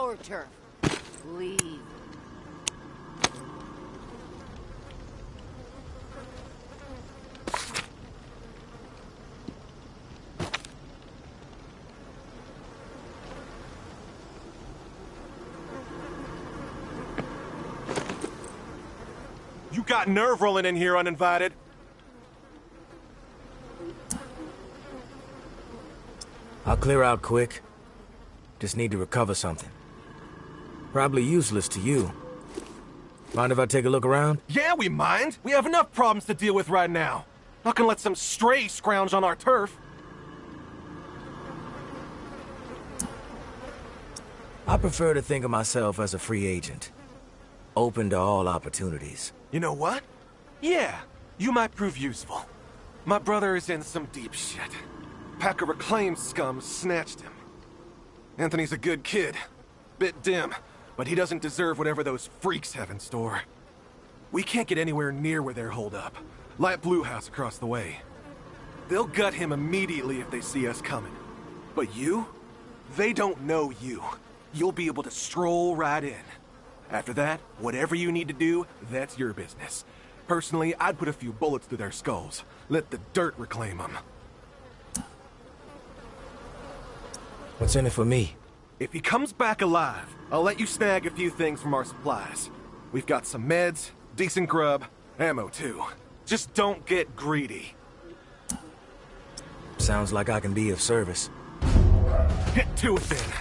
our turf. Leave. You got nerve rolling in here uninvited. I'll clear out quick. Just need to recover something. Probably useless to you. Mind if I take a look around? Yeah, we mind. We have enough problems to deal with right now. Not gonna let some stray scrounge on our turf. I prefer to think of myself as a free agent. Open to all opportunities. You know what? Yeah, you might prove useful. My brother is in some deep shit. Pack of reclaimed scum snatched him. Anthony's a good kid. Bit dim, but he doesn't deserve whatever those freaks have in store. We can't get anywhere near where they're holed up. Light Blue House across the way. They'll gut him immediately if they see us coming. But you? They don't know you. You'll be able to stroll right in. After that, whatever you need to do, that's your business. Personally, I'd put a few bullets through their skulls. Let the dirt reclaim them. What's in it for me? If he comes back alive, I'll let you snag a few things from our supplies. We've got some meds, decent grub, ammo too. Just don't get greedy. Sounds like I can be of service. Get to it then.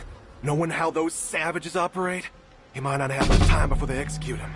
Knowing how those savages operate, he might not have much time before they execute him.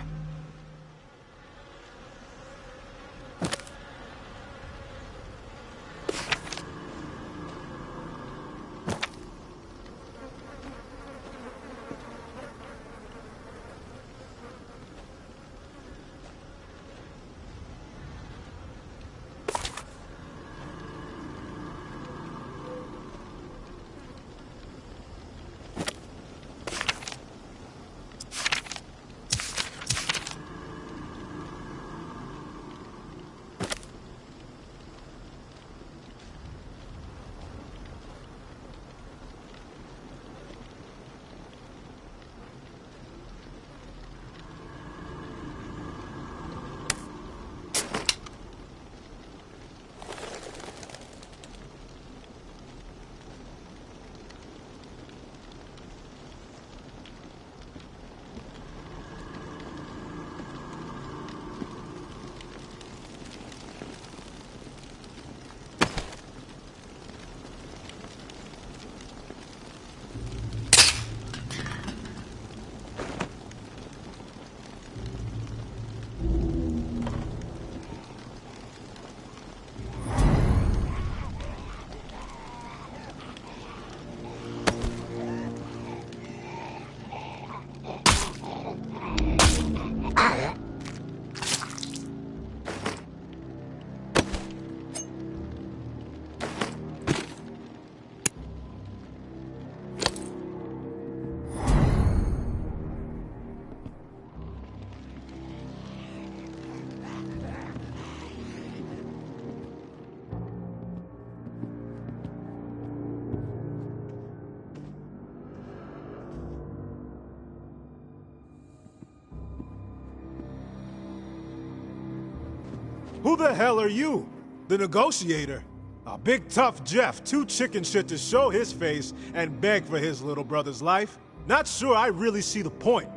Who the hell are you? The negotiator? A big tough Jeff, too chicken shit to show his face and beg for his little brother's life? Not sure I really see the point.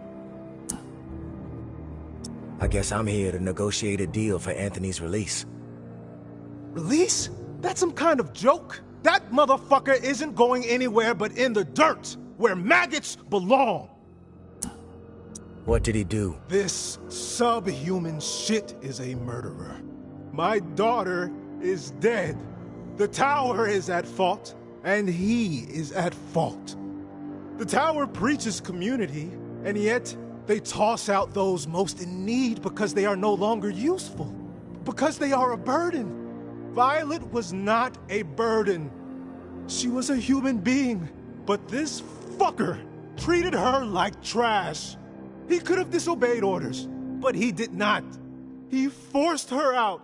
I guess I'm here to negotiate a deal for Anthony's release. Release? That's some kind of joke? That motherfucker isn't going anywhere but in the dirt, where maggots belong. What did he do? This subhuman shit is a murderer. My daughter is dead. The tower is at fault, and he is at fault. The tower preaches community, and yet they toss out those most in need because they are no longer useful, because they are a burden. Violet was not a burden. She was a human being, but this fucker treated her like trash. He could have disobeyed orders, but he did not. He forced her out,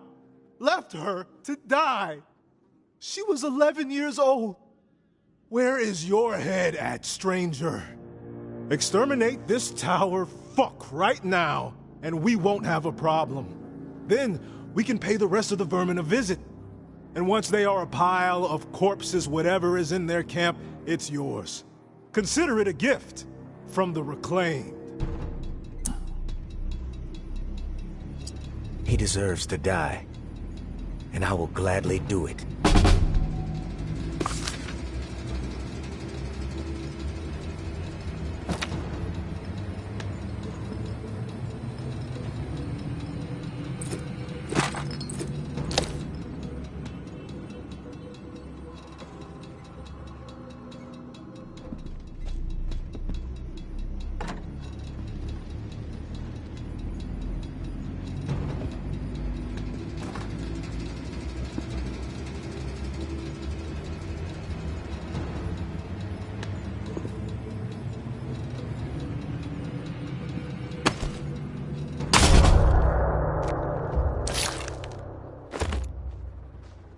left her to die. She was 11 years old. Where is your head at, stranger? Exterminate this tower fuck right now, and we won't have a problem. Then, we can pay the rest of the vermin a visit. And once they are a pile of corpses, whatever is in their camp, it's yours. Consider it a gift from the Reclaimed. He deserves to die, and I will gladly do it.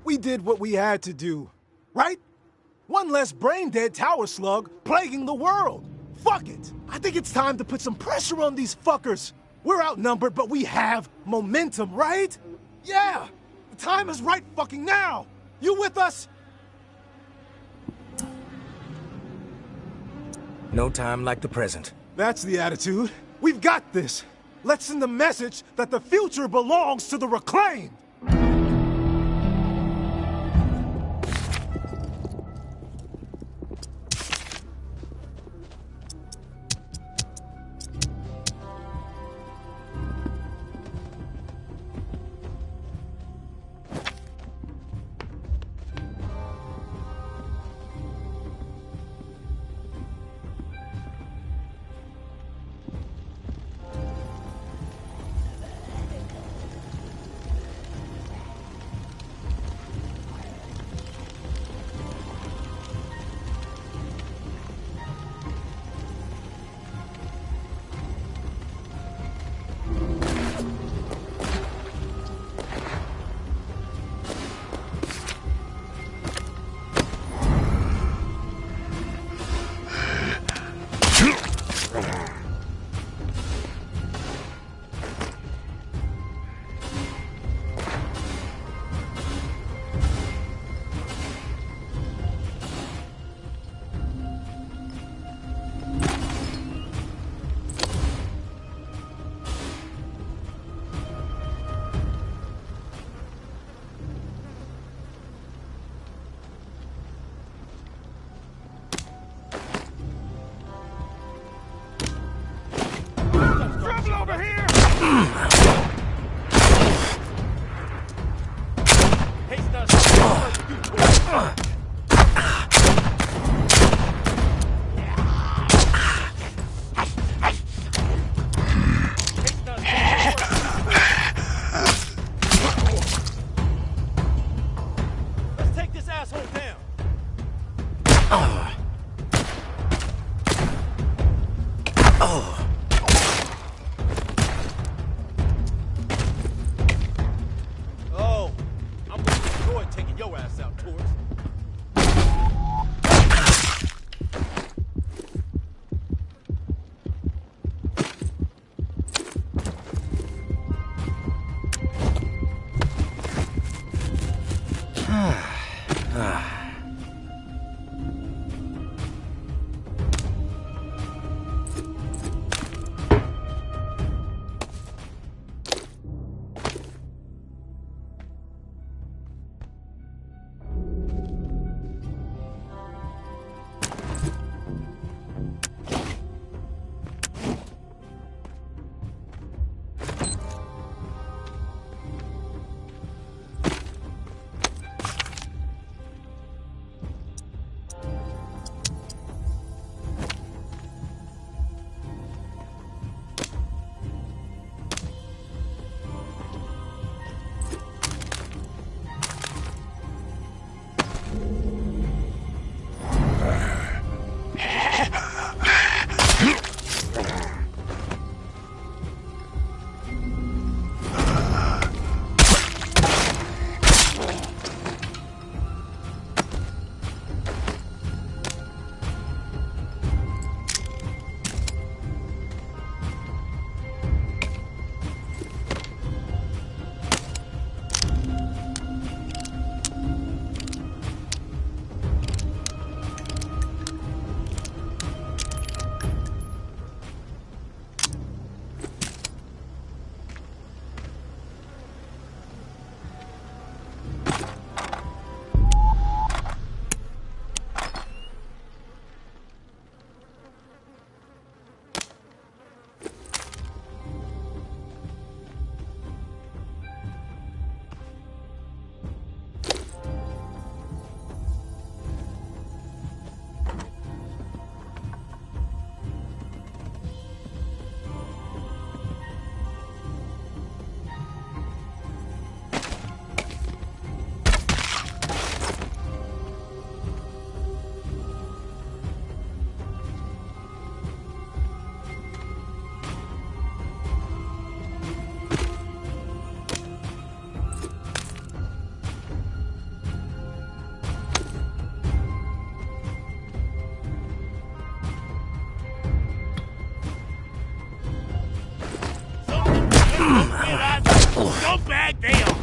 We did what we had to do, right? One less brain-dead tower slug plaguing the world. Fuck it. I think it's time to put some pressure on these fuckers. We're outnumbered, but we have momentum, right? Yeah! The time is right fucking now! You with us? No time like the present. That's the attitude. We've got this. Let's send the message that the future belongs to the Reclaimed. Over here! Let's take this asshole down. Oh, I'm gonna enjoy taking your ass out, tourist. Go back there!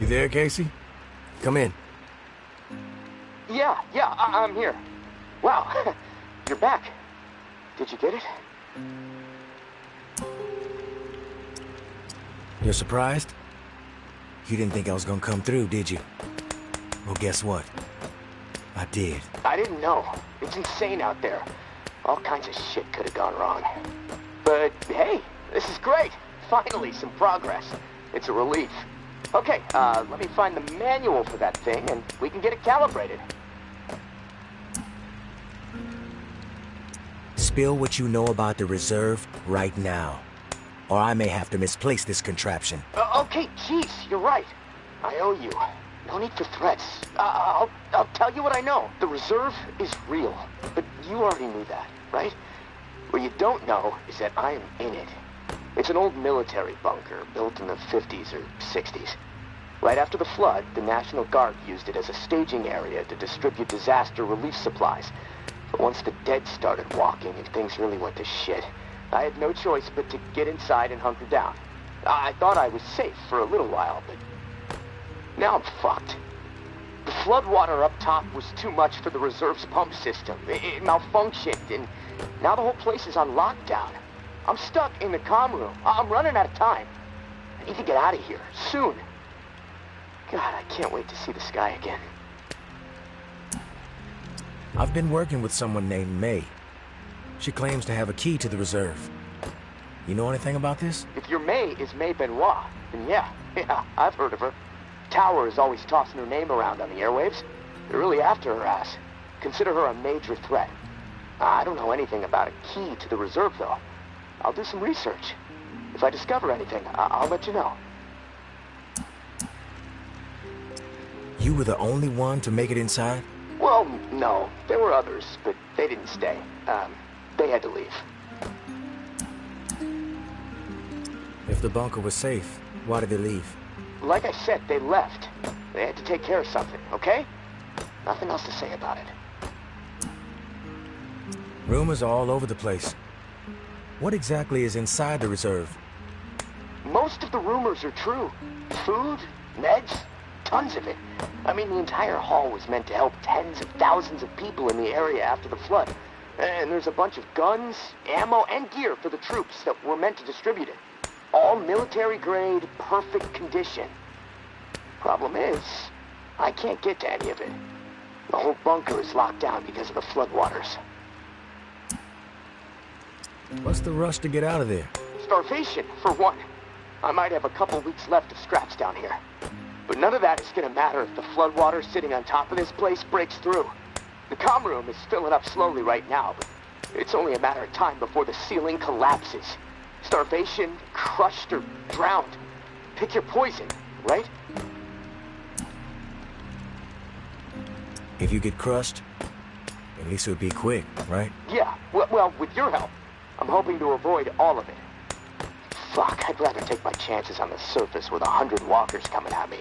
You there, Casey? Come in. Yeah, I'm here. Wow, you're back. Did you get it? You're surprised? You didn't think I was gonna come through, did you? Well, guess what? I did. I didn't know. It's insane out there. All kinds of shit could have gone wrong. But hey, this is great. Finally, some progress. It's a relief. Okay, let me find the manual for that thing and we can get it calibrated. Spill what you know about the reserve right now. Or I may have to misplace this contraption. Okay, jeez, you're right. I owe you. No need for threats. I'll tell you what I know. The reserve is real. But you already knew that, right? What you don't know is that I am in it. It's an old military bunker built in the 50s or 60s. Right after the flood, the National Guard used it as a staging area to distribute disaster relief supplies. But once the dead started walking and things really went to shit, I had no choice but to get inside and hunker down. I thought I was safe for a little while, but now I'm fucked. The floodwater up top was too much for the reserve's pump system. It malfunctioned, and now the whole place is on lockdown. I'm stuck in the comm room. I'm running out of time. I need to get out of here, soon. God, I can't wait to see the sky again. I've been working with someone named May. She claims to have a key to the reserve. You know anything about this? If your May is May Benoit, then yeah, I've heard of her. Tower is always tossing her name around on the airwaves. They're really after her ass. Consider her a major threat. I don't know anything about a key to the reserve, though. I'll do some research. If I discover anything, I'll let you know. You were the only one to make it inside? Well, no. There were others, but they didn't stay. They had to leave. If the bunker was safe, why did they leave? Like I said, they left. They had to take care of something, okay? Nothing else to say about it. Rumors are all over the place. What exactly is inside the reserve? Most of the rumors are true. Food, meds, tons of it. I mean, the entire hall was meant to help tens of thousands of people in the area after the flood. And there's a bunch of guns, ammo, and gear for the troops that were meant to distribute it. All military-grade, perfect condition. Problem is, I can't get to any of it. The whole bunker is locked down because of the floodwaters. What's the rush to get out of there? Starvation, for one. I might have a couple weeks left of scraps down here. But none of that is gonna matter if the floodwater sitting on top of this place breaks through. The comm room is filling up slowly right now, but it's only a matter of time before the ceiling collapses. Starvation, crushed, or drowned. Pick your poison, right? If you get crushed, at least it would be quick, right? Yeah, well, with your help. I'm hoping to avoid all of it. Fuck, I'd rather take my chances on the surface with 100 walkers coming at me.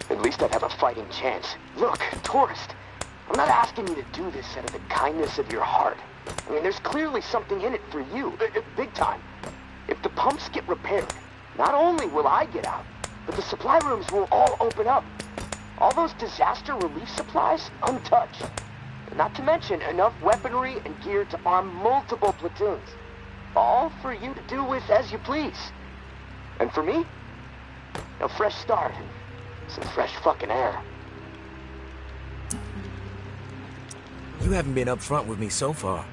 At least I'd have a fighting chance. Look, tourist, I'm not asking you to do this out of the kindness of your heart. I mean, there's clearly something in it for you, big time. If the pumps get repaired, not only will I get out, but the supply rooms will all open up. All those disaster relief supplies, untouched. Not to mention enough weaponry and gear to arm multiple platoons. All for you to do with as you please. And for me, a fresh start and some fresh fucking air. You haven't been upfront with me so far.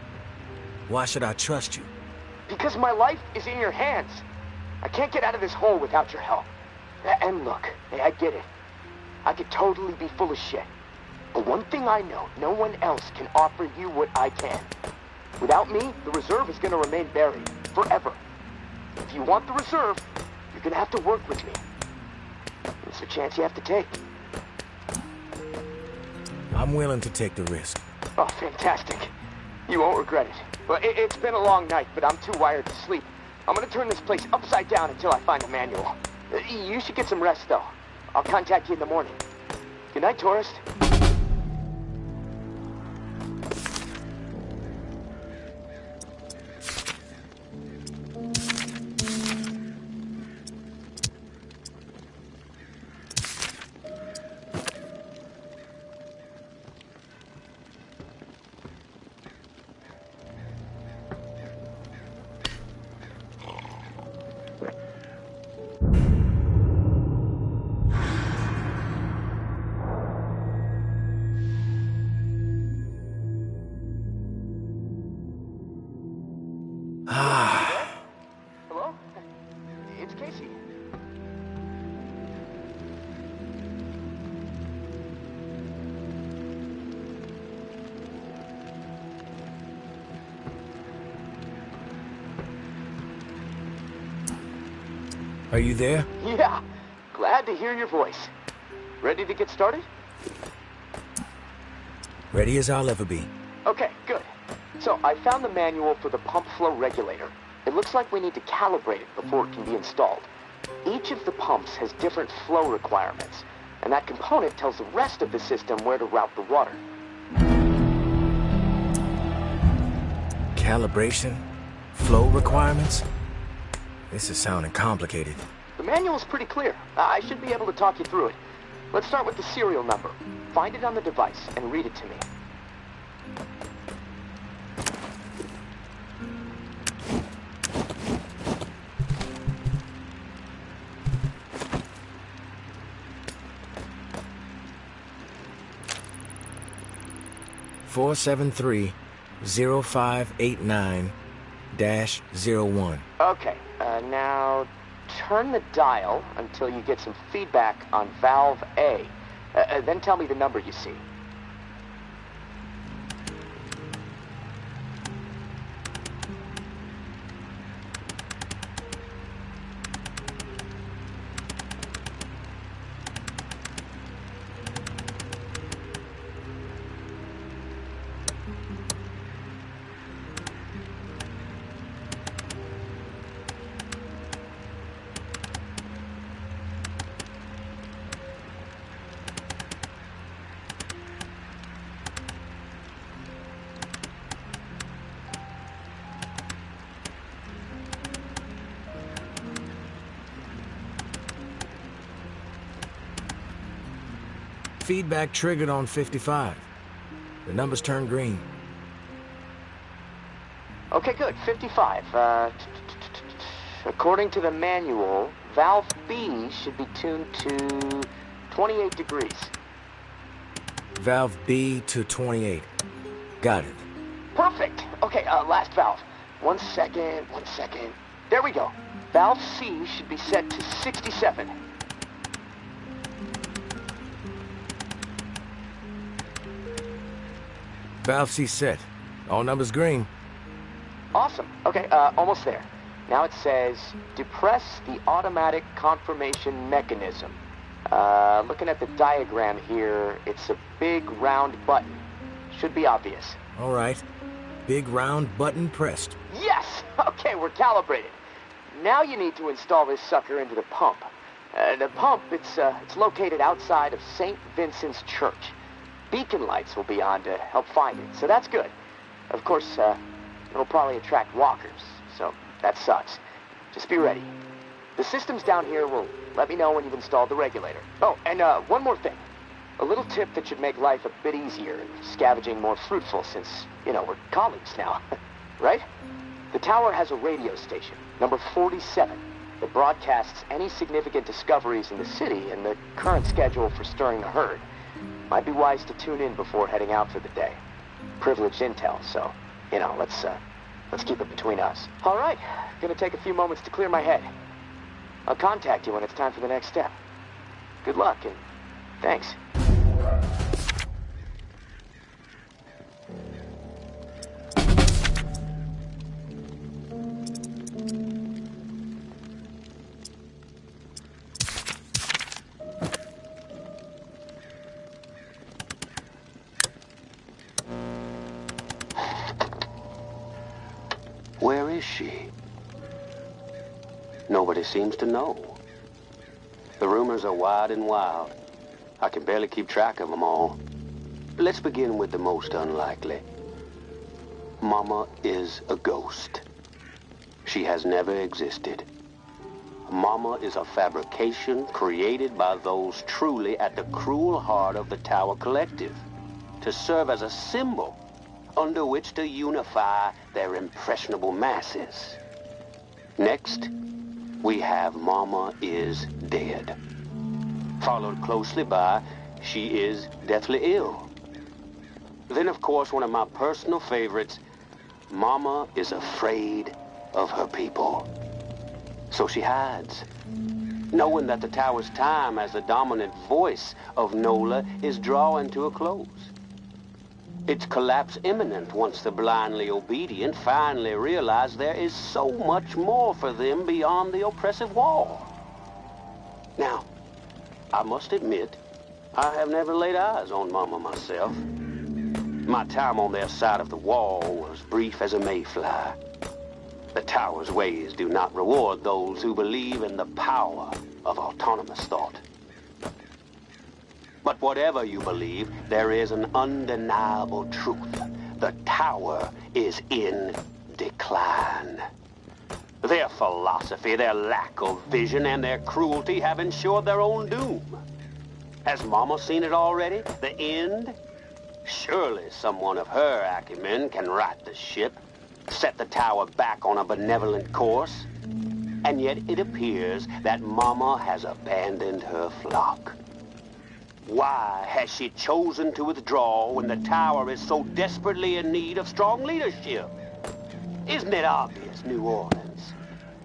Why should I trust you? Because my life is in your hands. I can't get out of this hole without your help. And look, I get it. I could totally be full of shit. But one thing I know, no one else can offer you what I can. Without me, the reserve is gonna remain buried, forever. If you want the reserve, you're gonna have to work with me. It's a chance you have to take. I'm willing to take the risk. Oh, fantastic. You won't regret it. Well, it's been a long night, but I'm too wired to sleep. I'm gonna turn this place upside down until I find a manual. You should get some rest, though. I'll contact you in the morning. Good night, tourist. easy. Are you there? Yeah, glad to hear your voice. Ready to get started? Ready as I'll ever be. Okay, good. So I found the manual for the pump flow regulator. It looks like we need to calibrate it before it can be installed. Each of the pumps has different flow requirements, and that component tells the rest of the system where to route the water. Calibration? Flow requirements? This is sounding complicated. The manual's pretty clear. I should be able to talk you through it. Let's start with the serial number. Find it on the device and read it to me. Four 0589-01. Okay, now turn the dial until you get some feedback on valve A. Then tell me the number you see. Feedback triggered on 55. The numbers turned green. Okay, good. 55. According to the manual, valve B should be tuned to 28 degrees. Valve B to 28. Got it. Perfect. Okay, last valve. 1 second. There we go. Valve C should be set to 67. Valve C set. All numbers green. Awesome. Okay, almost there. Now it says, depress the automatic confirmation mechanism. Looking at the diagram here, it's a big round button. Should be obvious. All right. Big round button pressed. Yes! Okay, we're calibrated. Now you need to install this sucker into the pump. The pump, it's located outside of St. Vincent's Church. Beacon lights will be on to help find it, so that's good. Of course, it'll probably attract walkers, so that sucks. Just be ready. The systems down here will let me know when you've installed the regulator. Oh, and one more thing. A little tip that should make life a bit easier and scavenging more fruitful since, we're colleagues now, right? The tower has a radio station, number 47, that broadcasts any significant discoveries in the city and the current schedule for stirring the herd. Might be wise to tune in before heading out for the day. Privileged intel, so, let's keep it between us. All right, gonna take a few moments to clear my head. I'll contact you when it's time for the next step. Good luck, and thanks. Where is she? Nobody seems to know. The rumors are wide and wild. I can barely keep track of them all. Let's begin with the most unlikely. Mama is a ghost. She has never existed. Mama is a fabrication created by those truly at the cruel heart of the Tower Collective to serve as a symbol under which to unify their impressionable masses. Next, we have Mama is dead. Followed closely by she is deathly ill. Then, of course, one of my personal favorites, Mama is afraid of her people. So she hides, knowing that the tower's time as the dominant voice of Nola is drawing to a close. Its collapse imminent once the blindly obedient finally realize there is so much more for them beyond the oppressive wall. Now, I must admit, I have never laid eyes on Mama myself. My time on their side of the wall was brief as a mayfly. The tower's ways do not reward those who believe in the power of autonomous thought. But whatever you believe, there is an undeniable truth. The tower is in decline. Their philosophy, their lack of vision, and their cruelty have ensured their own doom. Has Mama seen it already? The end? Surely someone of her acumen can right the ship, set the tower back on a benevolent course. And yet it appears that Mama has abandoned her flock. Why has she chosen to withdraw when the tower is so desperately in need of strong leadership? Isn't it obvious, New Orleans?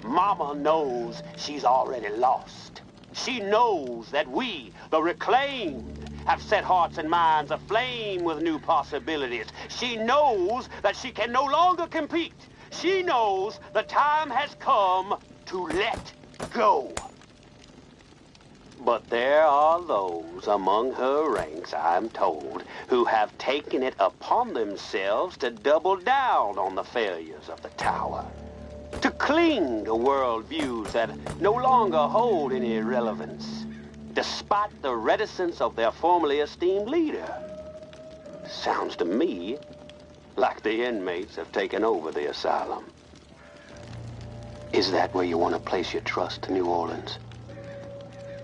Mama knows she's already lost. She knows that we, the reclaimed, have set hearts and minds aflame with new possibilities. She knows that she can no longer compete. She knows the time has come to let go. But there are those among her ranks, I'm told, who have taken it upon themselves to double down on the failures of the tower, to cling to worldviews that no longer hold any relevance, despite the reticence of their formerly esteemed leader. Sounds to me like the inmates have taken over the asylum. Is that where you want to place your trust, New Orleans?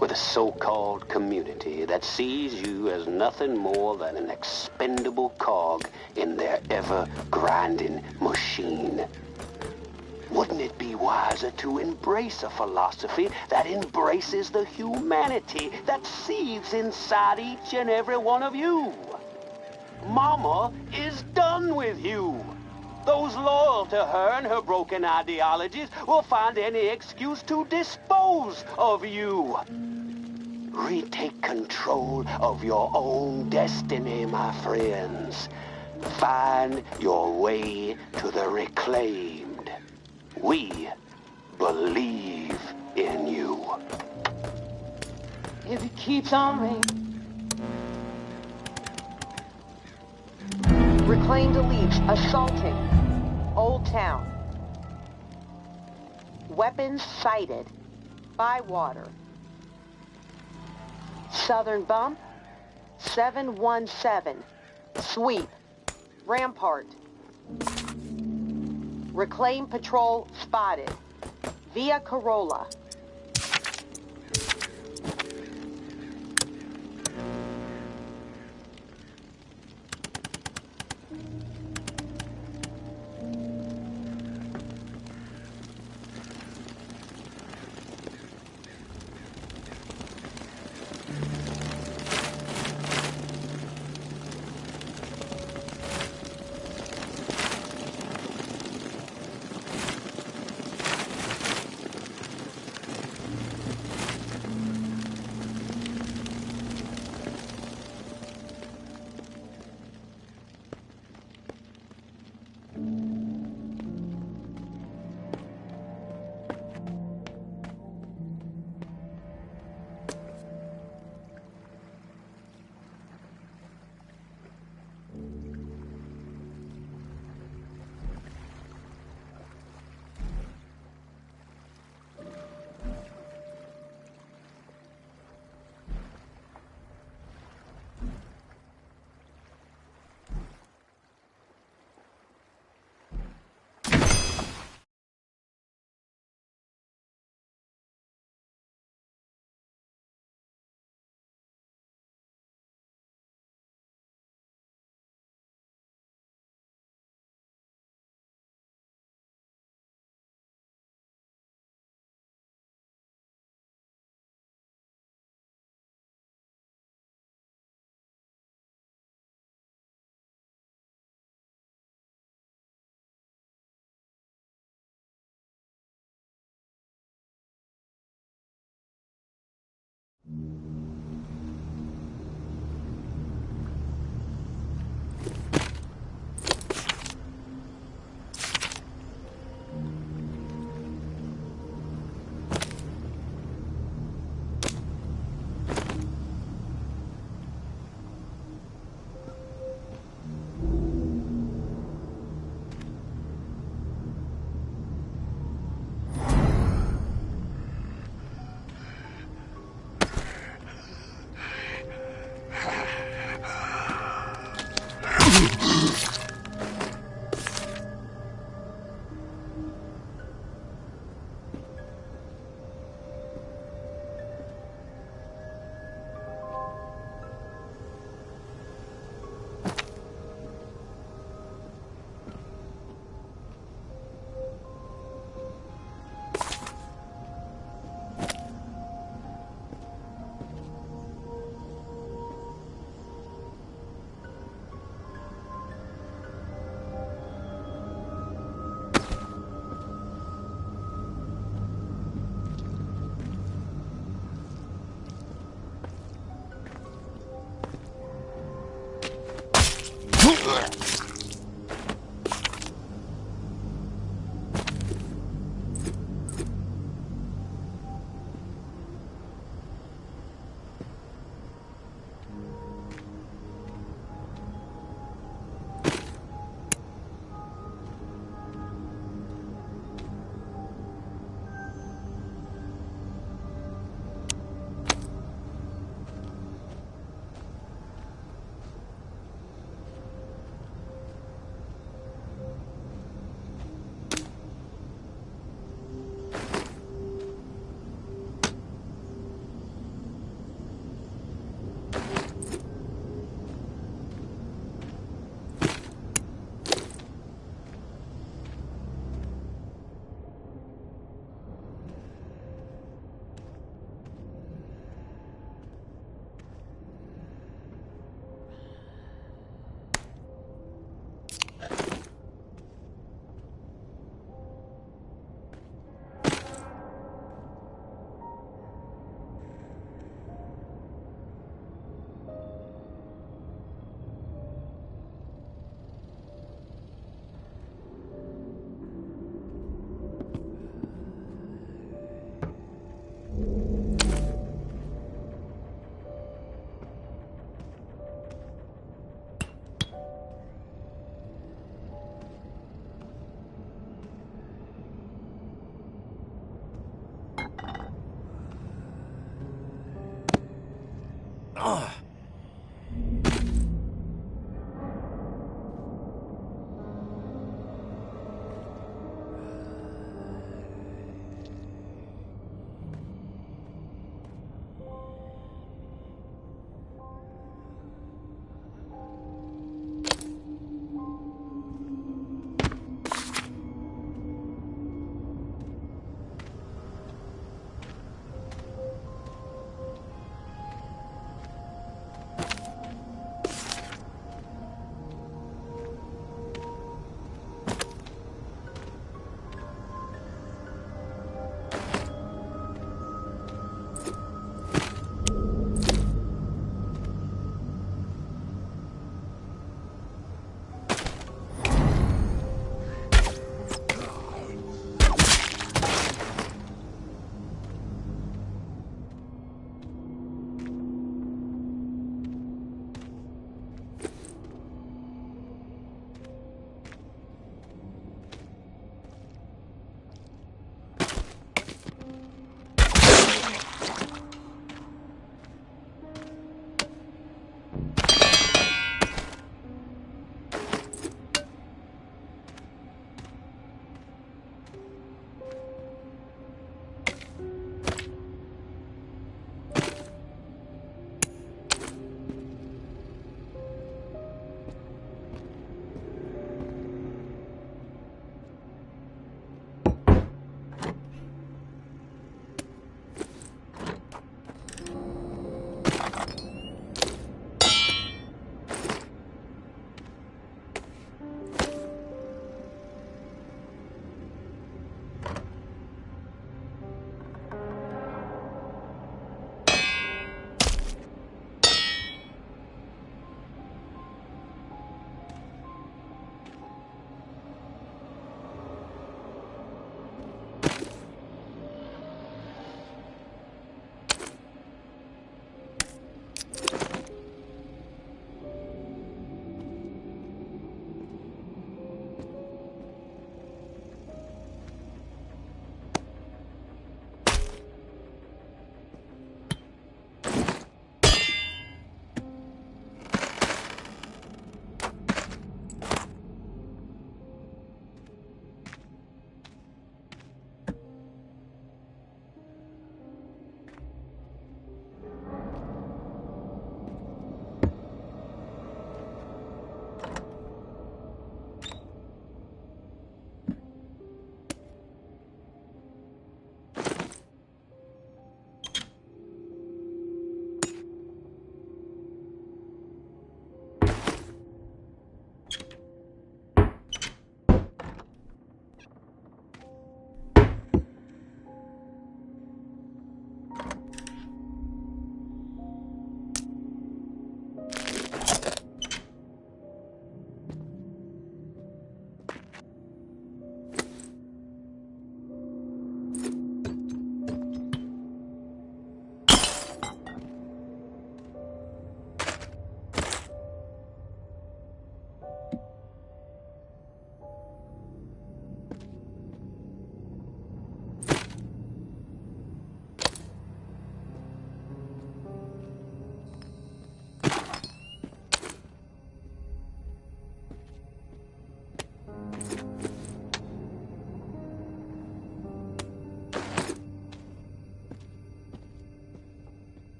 With a so-called community that sees you as nothing more than an expendable cog in their ever-grinding machine. Wouldn't it be wiser to embrace a philosophy that embraces the humanity that seethes inside each and every one of you? Mama is done with you. Those loyal to her and her broken ideologies will find any excuse to dispose of you. Retake control of your own destiny, my friends. Find your way to the reclaimed. We believe in you. If it keeps on raining. Reclaimed elites assaulting Old Town. Weapons sighted. Bywater. Southern Bump. 717. Sweep. Rampart. Reclaim patrol spotted. Via Corolla.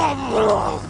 Pablo!